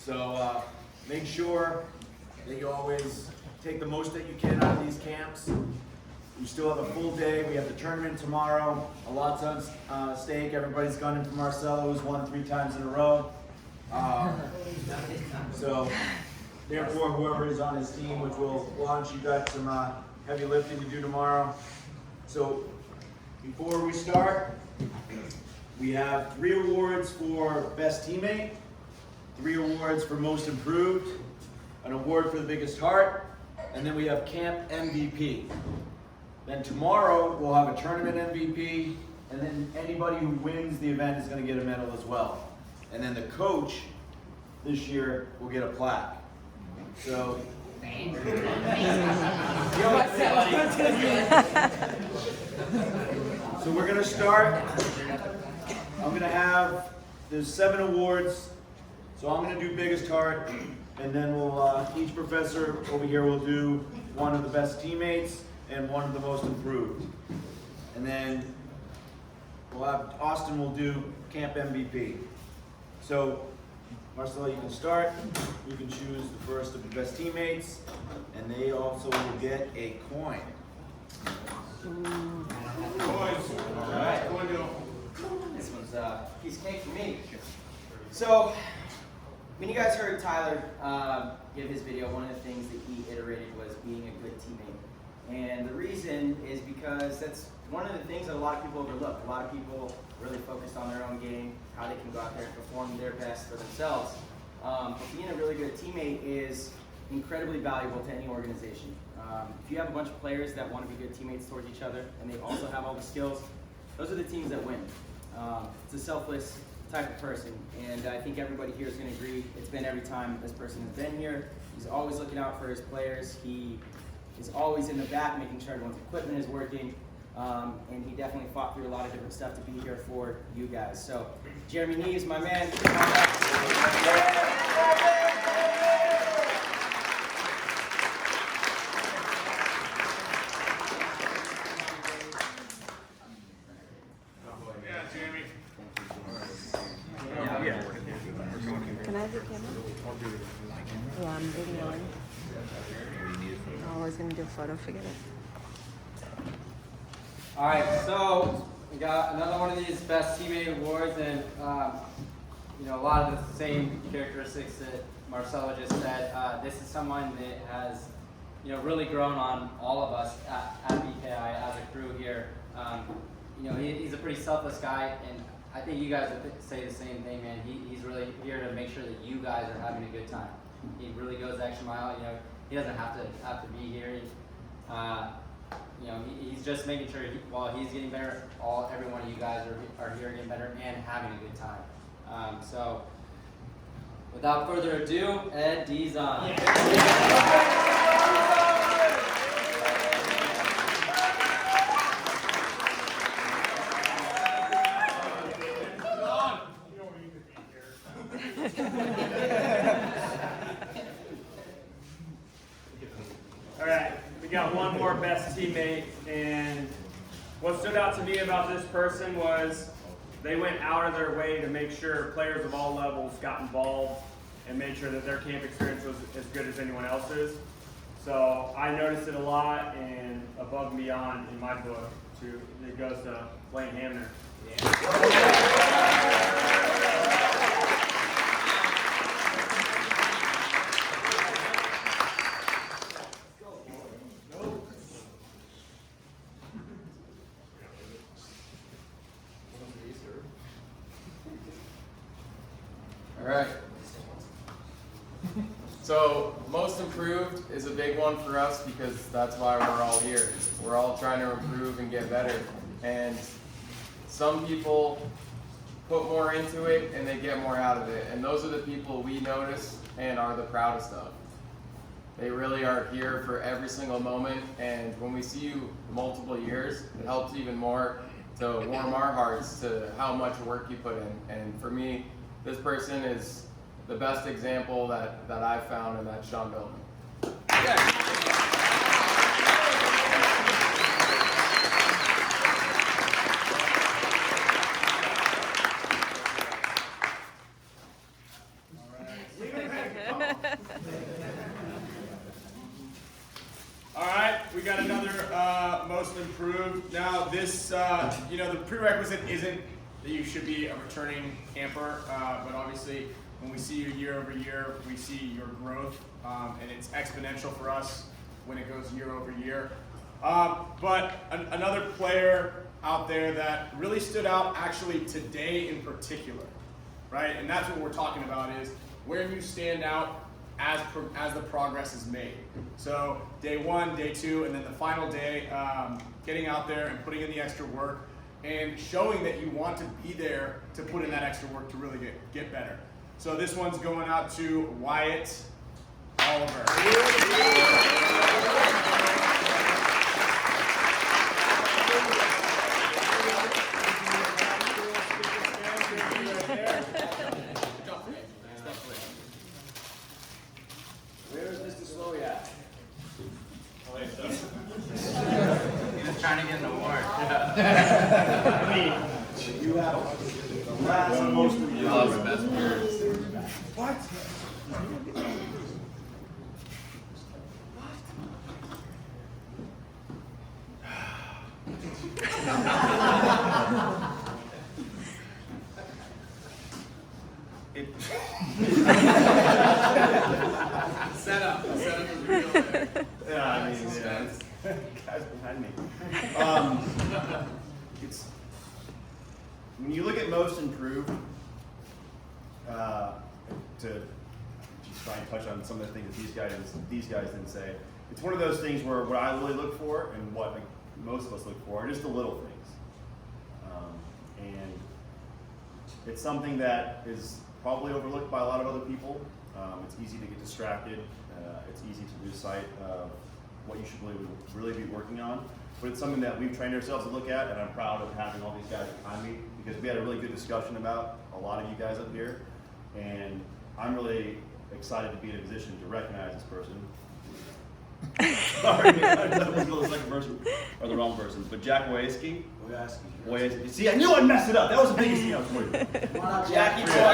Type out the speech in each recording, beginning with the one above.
So make sure that you always take the most that you can out of these camps. We still have a full day. We have the tournament tomorrow. A lot's on stake. Everybody's gunning for Marcello, who's won 3 times in a row. So therefore, whoever is on his team, which will launch, you got some heavy lifting to do tomorrow. So before we start, we have 3 awards for best teammate, 3 awards for most improved, an award for the biggest heart, and then we have camp MVP. Then tomorrow we'll have a tournament MVP, and then anybody who wins the event is going to get a medal as well. And then the coach this year will get a plaque. So so we're going to start. I'm going to have, there's 7 awards. So I'm going to do biggest heart, and then we'll, each professor over here will do one of the best teammates and one of the most improved. And then we'll have, Austin will do camp MVP. So Marcello, you can start. You can choose the first of the best teammates, and they also will get a coin. All right. This one's a piece of cake for me. So, when you guys heard Tyler give his video, one of the things that he iterated was being a good teammate. And the reason is because that's one of the things that a lot of people overlook. A lot of people really focus on their own game, how they can go out there and perform their best for themselves. But being a really good teammate is incredibly valuable to any organization. If you have a bunch of players that want to be good teammates towards each other, and they also have all the skills, those are the teams that win. It's a selfless type of person, and I think everybody here is going to agree. It's been every time this person has been here. He's always looking out for his players. He is always in the back making sure everyone's equipment is working, and he definitely fought through a lot of different stuff to be here for you guys. So Jeremy Nee is my man. Can I have your camera? Yeah, I'm videoing. Oh, I was going to do a photo, forget it. All right, so we got another one of these best teammate awards, and you know, a lot of the same characteristics that Marcello just said. This is someone that has, you know, really grown on all of us at BKI as a crew here. You know, he's a pretty selfless guy, and I think you guys would say the same thing, man. He's really here to make sure that you guys are having a good time. He really goes the extra mile. You know, he doesn't have to be here. You know, he's just making sure while he's getting better, every one of you guys are here getting better and having a good time. So, without further ado, Ed Dizon. Yeah. All right, we got one more best teammate, and what stood out to me about this person was they went out of their way to make sure players of all levels got involved and made sure that their camp experience was as good as anyone else's. So I noticed it a lot, and above and beyond in my book, it goes to Blaine Hamner. All right. So most improved is a big one for us because that's why we're all here. We're all trying to improve and get better. And some people put more into it and they get more out of it. And those are the people we notice and are the proudest of. They really are here for every single moment. And when we see you multiple years, it helps even more to warm our hearts to how much work you put in. And for me, this person is the best example that I've found, and that's Sean Billman. All right. most improved. Now this, the prerequisite isn't that you should be a returning camper, but obviously when we see you year over year, we see your growth, and it's exponential for us when it goes year over year. But another player out there that really stood out actually today in particular, right? And that's what we're talking about, is where you stand out as the progress is made. So day 1, day 2, and then the final day, getting out there and putting in the extra work and showing that you want to be there to put in that extra work to really get better. So this one's going out to Wyatt Oliver. Where's Mr. Slowy at? He was trying to get an award. I mean, you have the last and most of You lost the best words. What? Setup is real there. Yeah, I mean, yeah, guys behind me. It's when you look at most improved. To just try and touch on some of the things that these guys didn't say. It's one of those things where what I really look for and what most of us look for are just the little things. And it's something that is probably overlooked by a lot of other people. It's easy to get distracted. It's easy to lose sight of what you should really be working on. But it's something that we've trained ourselves to look at, and I'm proud of having all these guys behind me, because we had a really good discussion about a lot of you guys up here. And I'm really excited to be in a position to recognize this person. Sorry, I was the second person or the wrong person. But Jack Woyeski. See, I knew I'd mess it up. That was the biggest thing I was worried about. Come on up, Jackie boy.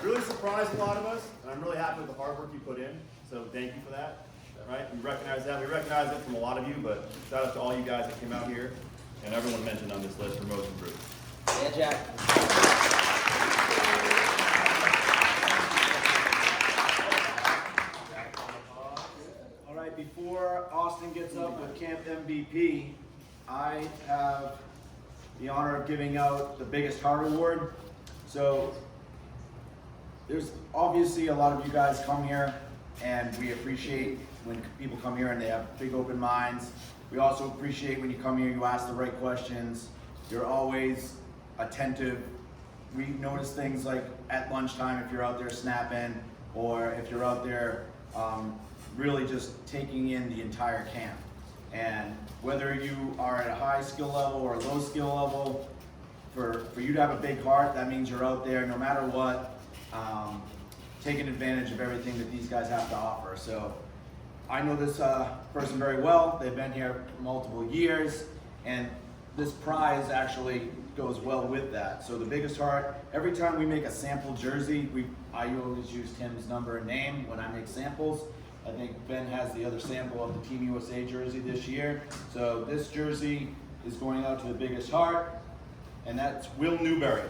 Really surprised a lot of us, and I'm really happy with the hard work you put in. So thank you for that. Right? We recognize that. We recognize it from a lot of you, but shout out to all you guys that came out here and everyone mentioned on this list for most improved. Yeah, Jack. All right, before Austin gets up with Camp MVP, I have the honor of giving out the biggest heart award. So there's obviously a lot of you guys come here, and we appreciate when people come here and they have big open minds. We also appreciate when you come here, you ask the right questions. You're always attentive. We notice things like at lunchtime if you're out there snapping, or if you're out there really just taking in the entire camp. And whether you are at a high skill level or a low skill level, for you to have a big heart, that means you're out there no matter what, taking advantage of everything that these guys have to offer. So I know this person very well. They've been here for multiple years, and this prize actually goes well with that. So the biggest heart, every time we make a sample jersey, I always use Tim's number and name when I make samples. I think Ben has the other sample of the Team USA jersey this year. So this jersey is going out to the biggest heart, and that's Will Newberry.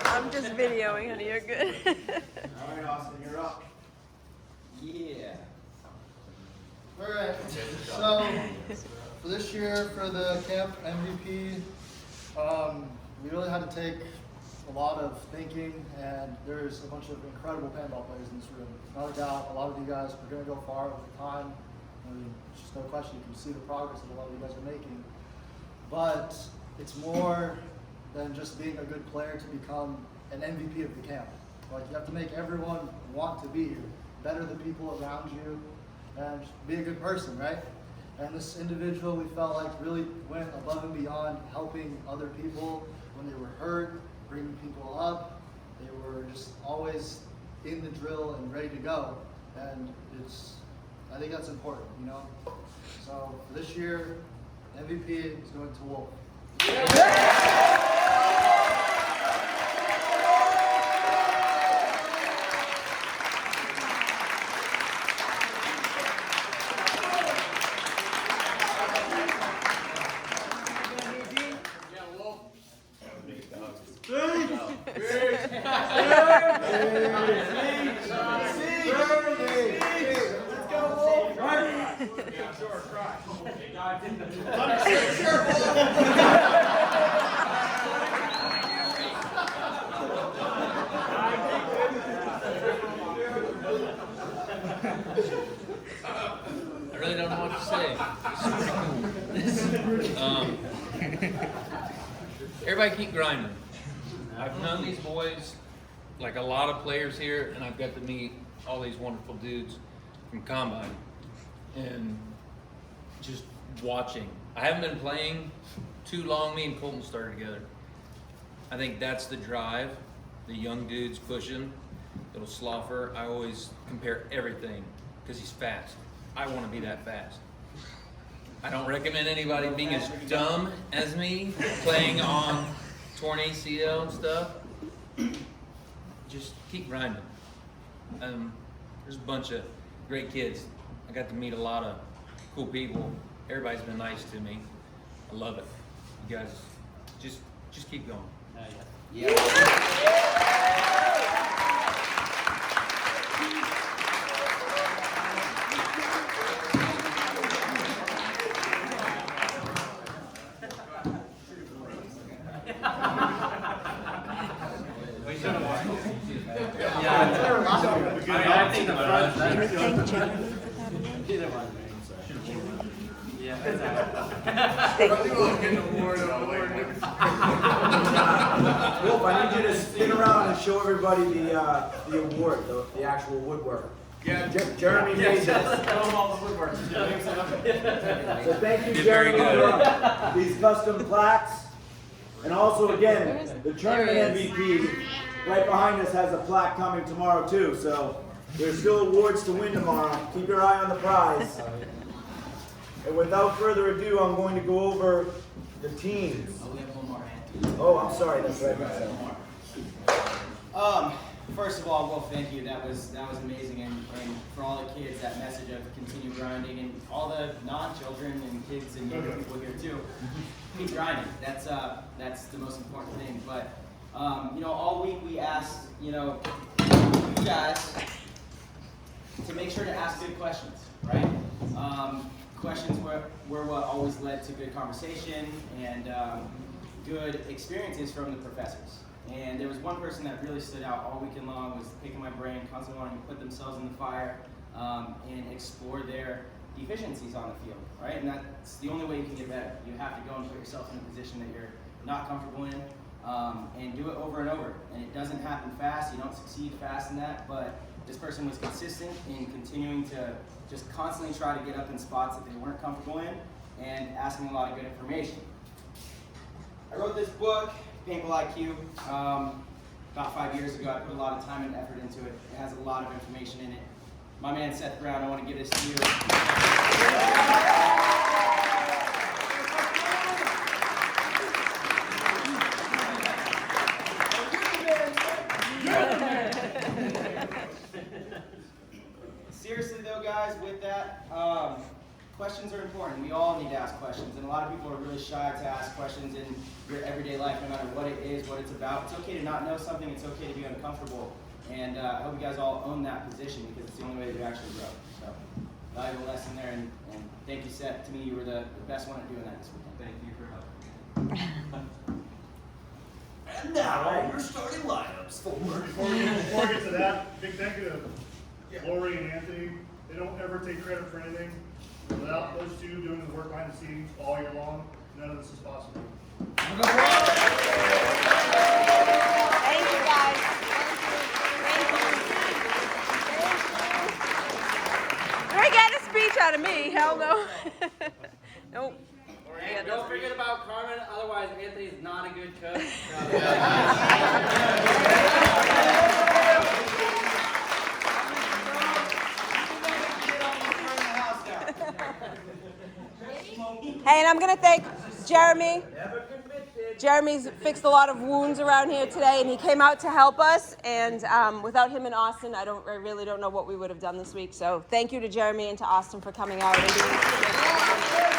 I'm just videoing, honey. You're good. All right, Austin, you're up. Yeah. Alright, so for this year, for the camp MVP, we really had to take a lot of thinking, and there's a bunch of incredible paintball players in this room. Without a doubt, a lot of you guys are going to go far with time. I mean, it's just no question. You can see the progress that a lot of you guys are making. But it's more than just being a good player to become an MVP of the camp. Like, you have to make everyone want to be here, better the people around you, and just be a good person, right? And this individual, we felt like really went above and beyond, helping other people when they were hurt, bringing people up. They were just always in the drill and ready to go. And I think that's important, you know. So for this year, MVP is going to Wolf. I really don't know what to say. It's pretty cool. Everybody keep grinding. I've known these boys, like a lot of players here, and I've got to meet all these wonderful dudes from Combine. And just watching. I haven't been playing too long. Me and Colton started together. I think that's the drive. The young dudes pushing, little sloffer. I always compare everything because he's fast. I want to be that fast. I don't recommend anybody being as dumb as me, playing on torn ACL and stuff. Just keep grinding. There's a bunch of great kids. I got to meet a lot of cool people. Everybody's been nice to me. I love it. You guys, just keep going. I think the front. Either one. Yeah, Wolf, I need you to spin around and show everybody the award, the actual woodwork. Yeah, Jeremy made this. So thank you, Did very Jeremy, good. for these custom plaques. And also, again, the tournament MVP right behind us has a plaque coming tomorrow too. So there's still awards to win tomorrow. Keep your eye on the prize. And without further ado, I'm going to go over the teams. We have one more. Oh, I'm sorry, that's right. First of all, well, thank you. That was amazing, and for all the kids, that message of continue grinding, and all the non-children and kids and younger people here too. Keep grinding. That's the most important thing. But you know, all week we asked you guys to make sure to ask good questions, right? Questions were what always led to good conversation and good experiences from the professors. And there was one person that really stood out all weekend long, was picking my brain, constantly wanting to put themselves in the fire and explore their deficiencies on the field, right? And that's the only way you can get better. You have to go and put yourself in a position that you're not comfortable in and do it over and over. And it doesn't happen fast. You don't succeed fast in that, but this person was consistent in continuing to just constantly try to get up in spots that they weren't comfortable in and asking a lot of good information. I wrote this book, Paintball IQ, about 5 years ago. I put a lot of time and effort into it. It has a lot of information in it. My man Seth Brown, I want to give this to you. Seriously though, guys, with that, questions are important. We all need to ask questions, and a lot of people are really shy to ask questions in your everyday life, no matter what it is, what it's about. It's okay to not know something. It's okay to be uncomfortable, and I hope you guys all own that position because it's the only way that you actually grow. So, valuable lesson there, and thank you, Seth. To me, you were the best one at doing that this weekend. Thank you for helping. And now, your starting lineups for Before we get to that, big thank you to Lori and Anthony. They don't ever take credit for anything. Without those two doing the work behind the scenes all year long, none of this is possible. Thank you, guys. Do I get a speech out of me? Hell no. Nope. And don't forget about Carmen, otherwise Anthony's not a good cook. Hey, and I'm gonna thank Jeremy. Jeremy's fixed a lot of wounds around here today, and he came out to help us. And without him and Austin, I really don't know what we would have done this week. So thank you to Jeremy and to Austin for coming out and doing this.